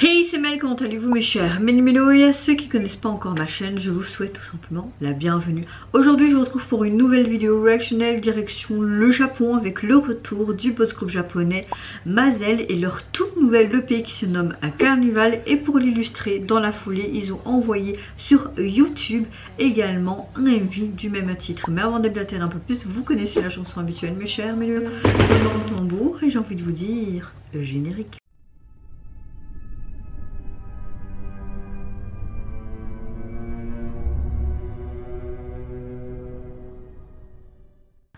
Hey, c'est Mel, comment allez-vous mes chers Méli-Mélo, et à ceux qui connaissent pas encore ma chaîne, je vous souhaite tout simplement la bienvenue. Aujourd'hui je vous retrouve pour une nouvelle vidéo reactionnelle direction le Japon avec le retour du boss group japonais Mazel et leur toute nouvelle EP qui se nomme Carnival. Et pour l'illustrer, dans la foulée, ils ont envoyé sur YouTube également un MV du même titre. Mais avant d'éblater un peu plus, vous connaissez la chanson habituelle mes chers Méli-Mélo, le tambour, et j'ai envie de vous dire le générique.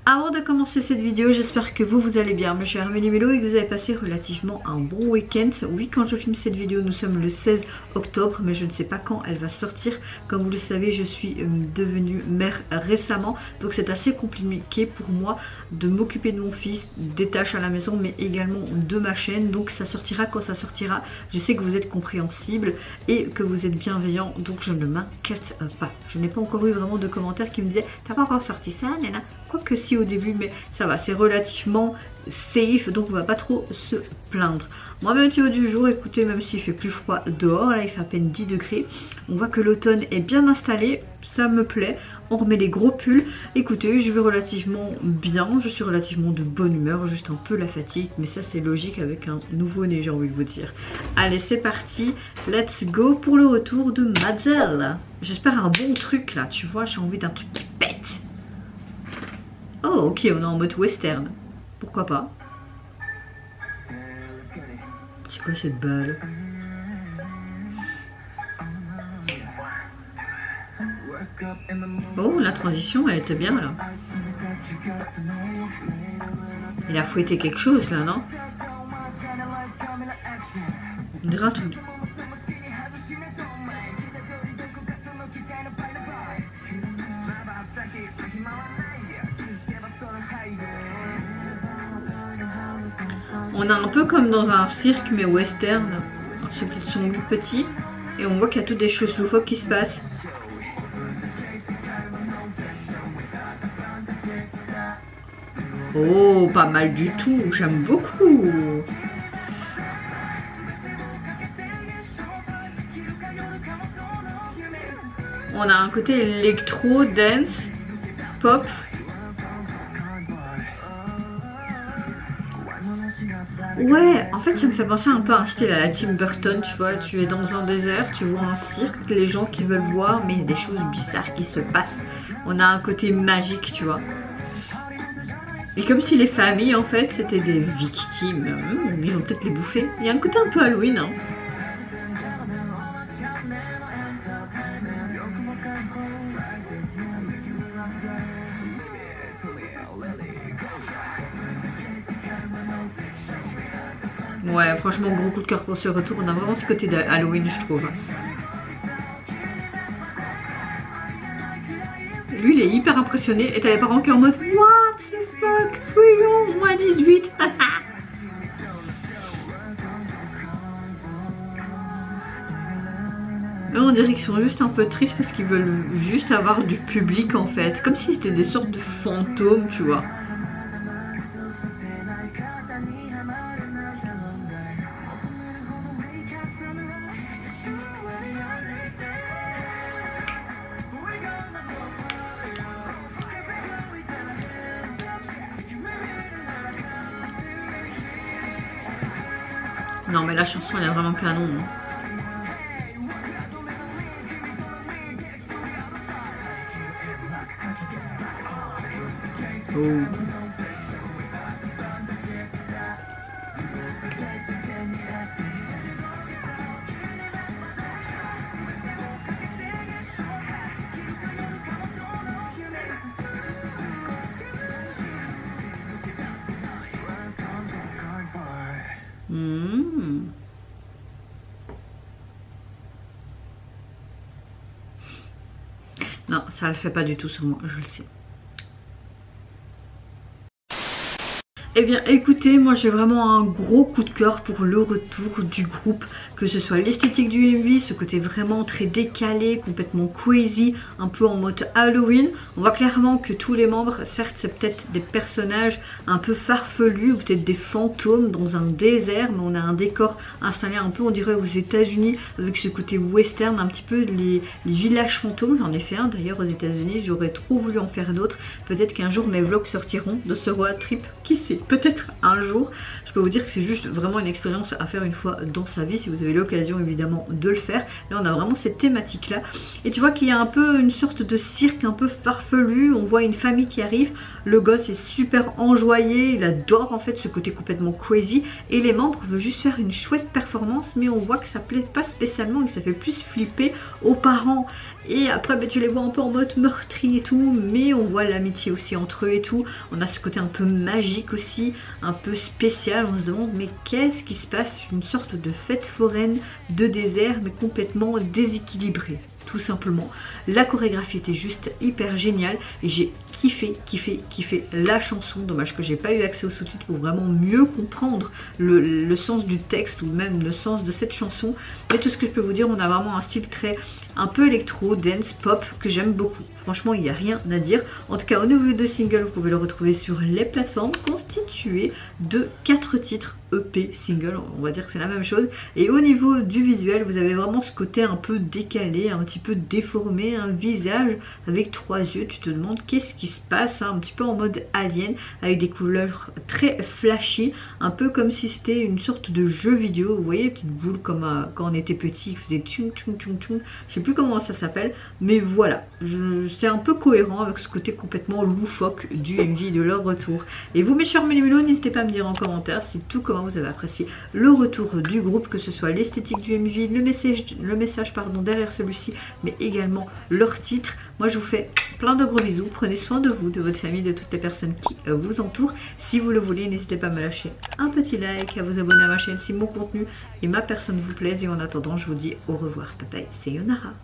Avant de commencer cette vidéo, j'espère que vous allez bien mes chers Méli-Mélo et que vous avez passé relativement un bon week-end. Oui, quand je filme cette vidéo, nous sommes le 16 octobre, mais je ne sais pas quand elle va sortir. Comme vous le savez, je suis devenue mère récemment, donc c'est assez compliqué pour moi de m'occuper de mon fils, des tâches à la maison, mais également de ma chaîne. Donc ça sortira quand ça sortira. Je sais que vous êtes compréhensible et que vous êtes bienveillant, donc je ne m'inquiète pas. Je n'ai pas encore eu vraiment de commentaires qui me disaient « T'as pas encore sorti ça, Nana ?» Quoique si au début, mais ça va, c'est relativement safe, donc on va pas trop se plaindre. Moi, ma météo du jour, écoutez, même s'il fait plus froid dehors, là il fait à peine 10 degrés, on voit que l'automne est bien installé, ça me plaît. On remet les gros pulls. Écoutez, je vais relativement bien, je suis relativement de bonne humeur, juste un peu la fatigue, mais ça c'est logique avec un nouveau-né, j'ai envie de vous dire. Allez, c'est parti, let's go pour le retour de Mazel. J'espère un bon truc là, tu vois, j'ai envie d'un truc qui pète. Oh ok, on est en mode western. Pourquoi pas? C'est quoi cette balle? Oh, la transition elle était bien là. Il a fouetté quelque chose là, non? On dirait un truc. On est un peu comme dans un cirque mais western. Ces petits sont plus petits et on voit qu'il y a toutes des choses loufoques qui se passent. Oh, pas mal du tout, j'aime beaucoup. On a un côté électro, dance, pop. Ouais, en fait ça me fait penser un peu à un style à la Tim Burton, tu vois, tu es dans un désert, tu vois un cirque, les gens qui veulent voir, mais il y a des choses bizarres qui se passent. On a un côté magique, tu vois. Et comme si les familles en fait c'était des victimes, ils vont peut-être les bouffer. Il y a un côté un peu Halloween, hein. Ouais, franchement, gros coup de cœur pour ce retour. On a vraiment ce côté de Halloween, je trouve. Lui, il est hyper impressionné. Et t'as les parents qui sont en mode what the fuck, fouillon, moins 18. Eux, on dirait qu'ils sont juste un peu tristes parce qu'ils veulent juste avoir du public en fait. Comme si c'était des sortes de fantômes, tu vois. Non mais la chanson elle est vraiment canon, hein. Oh. Non, ça le fait pas du tout sur moi, je le sais. Eh bien écoutez, moi j'ai vraiment un gros coup de cœur pour le retour du groupe, que ce soit l'esthétique du MV, ce côté vraiment très décalé, complètement crazy, un peu en mode Halloween. On voit clairement que tous les membres, certes c'est peut-être des personnages un peu farfelus, ou peut-être des fantômes dans un désert, mais on a un décor installé un peu on dirait aux États-Unis, avec ce côté western, un petit peu les villages fantômes. J'en ai fait un d'ailleurs aux États-Unis, j'aurais trop voulu en faire d'autres. Peut-être qu'un jour mes vlogs sortiront de ce road trip, qui sait, peut-être un jour. Je peux vous dire que c'est juste vraiment une expérience à faire une fois dans sa vie, si vous avez l'occasion évidemment de le faire. Là on a vraiment cette thématique là, et tu vois qu'il y a un peu une sorte de cirque un peu farfelu. On voit une famille qui arrive, le gosse est super enjoyé, il adore en fait ce côté complètement crazy, et les membres veulent juste faire une chouette performance, mais on voit que ça plaît pas spécialement et que ça fait plus flipper aux parents. Et après tu les vois un peu en mode meurtri et tout, mais on voit l'amitié aussi entre eux et tout. On a ce côté un peu magique aussi, un peu spécial. On se demande mais qu'est-ce qui se passe, une sorte de fête foraine de désert mais complètement déséquilibrée. Tout simplement, la chorégraphie était juste hyper géniale et j'ai kiffé la chanson. Dommage que j'ai pas eu accès aux sous-titres pour vraiment mieux comprendre le sens du texte ou même le sens de cette chanson. Mais tout ce que je peux vous dire, on a vraiment un style très un peu électro, dance, pop que j'aime beaucoup. Franchement, il n'y a rien à dire. En tout cas, au niveau de single, vous pouvez le retrouver sur les plateformes, constitué de 4 titres EP, single, on va dire que c'est la même chose. Et au niveau du visuel, vous avez vraiment ce côté un peu décalé, un petit peu déformé, un visage avec 3 yeux. Tu te demandes qu'est-ce qui se passe, hein, un petit peu en mode alien, avec des couleurs très flashy, un peu comme si c'était une sorte de jeu vidéo. Vous voyez les petites boules comme quand on était petit, qui faisaient tchoum tchoum tchoum tchoum. Je sais plus comment ça s'appelle, mais voilà, c'est un peu cohérent avec ce côté complètement loufoque du MV de leur retour. Et vous mes chers mélimélos, n'hésitez pas à me dire en commentaire si tout comment vous avez apprécié le retour du groupe, que ce soit l'esthétique du MV, le message pardon, derrière celui-ci, mais également leur titre. Moi je vous fais plein de gros bisous, prenez soin de vous, de votre famille, de toutes les personnes qui vous entourent. Si vous le voulez, n'hésitez pas à me lâcher un petit like, à vous abonner à ma chaîne si mon contenu et ma personne vous plaisent. Et en attendant, je vous dis au revoir, bye bye, sayonara.